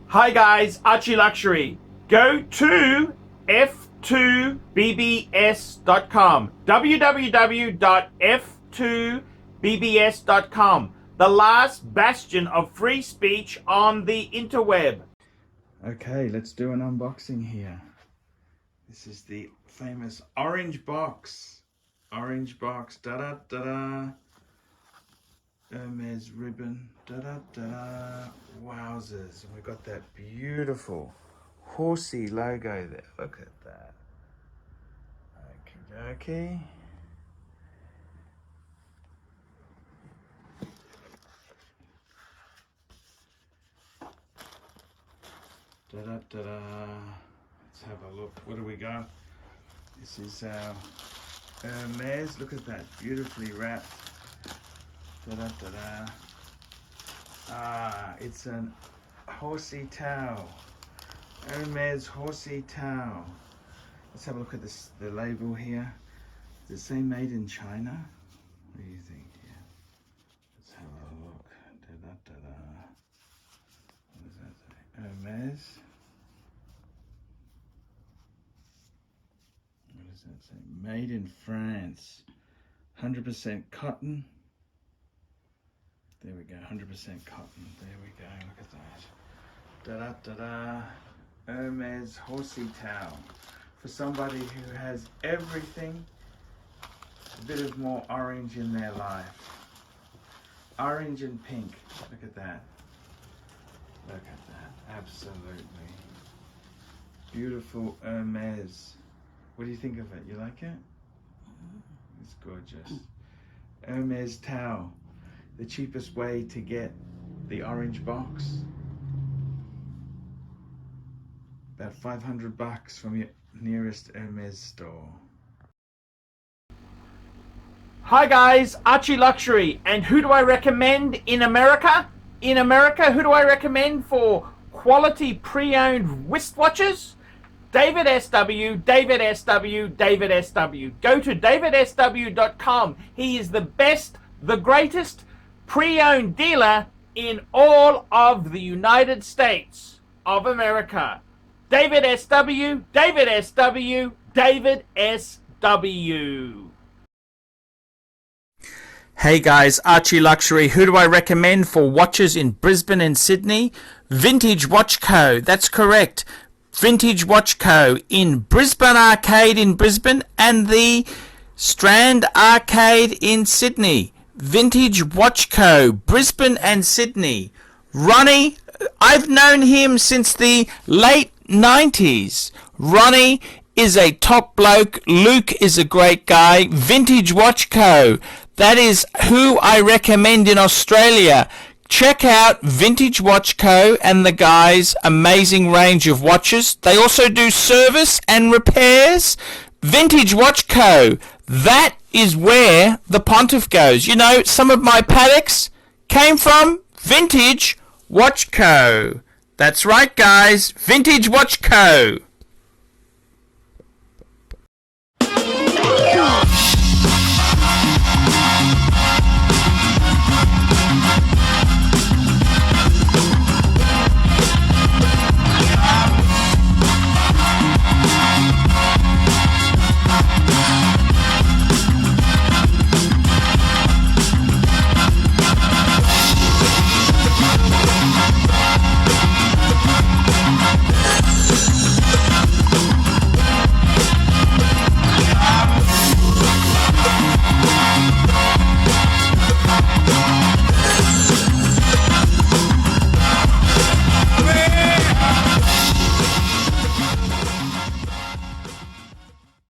Hi guys, ArchieLuxury. Go to f2bbs.com. www.f2bbs.com. The last bastion of free speech on the interweb. Okay, let's do an unboxing here. This is the famous orange box. Orange box, da-da-da-da. Hermes ribbon, da-da-da. Wowzers, we got that beautiful horsey logo there. Look at that. Okie dokie. Da-da-da-da. Let's have a look. What do we got? This is our Hermes. Look at that, beautifully wrapped. Da-da-da-da. Ah, it's an horsey towel. Hermes horsey towel. Let's have a look at this, the label here. Does it say made in China? What do you think here? Let's have a look. Da-da-da-da. What does that say? Hermes. What does that say? Made in France. 100% cotton. There we go, 100% cotton. There we go, look at that. Da-da-da-da. Hermes horsey towel. For somebody who has everything, a bit of more orange in their life. Orange and pink. Look at that. Look at that. Absolutely. Beautiful Hermes. What do you think of it? You like it? It's gorgeous. Hermes towel. The cheapest way to get the orange box. About 500 bucks from your nearest Hermes store. Hi guys, ArchieLuxury. And who do I recommend in America? In America, who do I recommend for quality pre-owned wristwatches? David SW, David SW, David SW. Go to davidsw.com. He is the best, the greatest pre-owned dealer in all of the United States of America. David SW, David SW, David SW. Hey guys, ArchieLuxury. Who do I recommend for watches in Brisbane and Sydney? Vintage Watch Co. That's correct. Vintage Watch Co. in Brisbane Arcade in Brisbane and the Strand Arcade in Sydney. Vintage Watch Co. Brisbane and Sydney. Ronnie, I've known him since the late 90s. Ronnie is a top bloke. Luke is a great guy. Vintage Watch Co. That is who I recommend in Australia. Check out Vintage Watch Co. and the guys' amazing range of watches. They also do service and repairs. Vintage Watch Co. That is where the Pontiff goes. You know, some of my Patek's came from Vintage Watch Co. That's right, guys. Vintage Watch Co.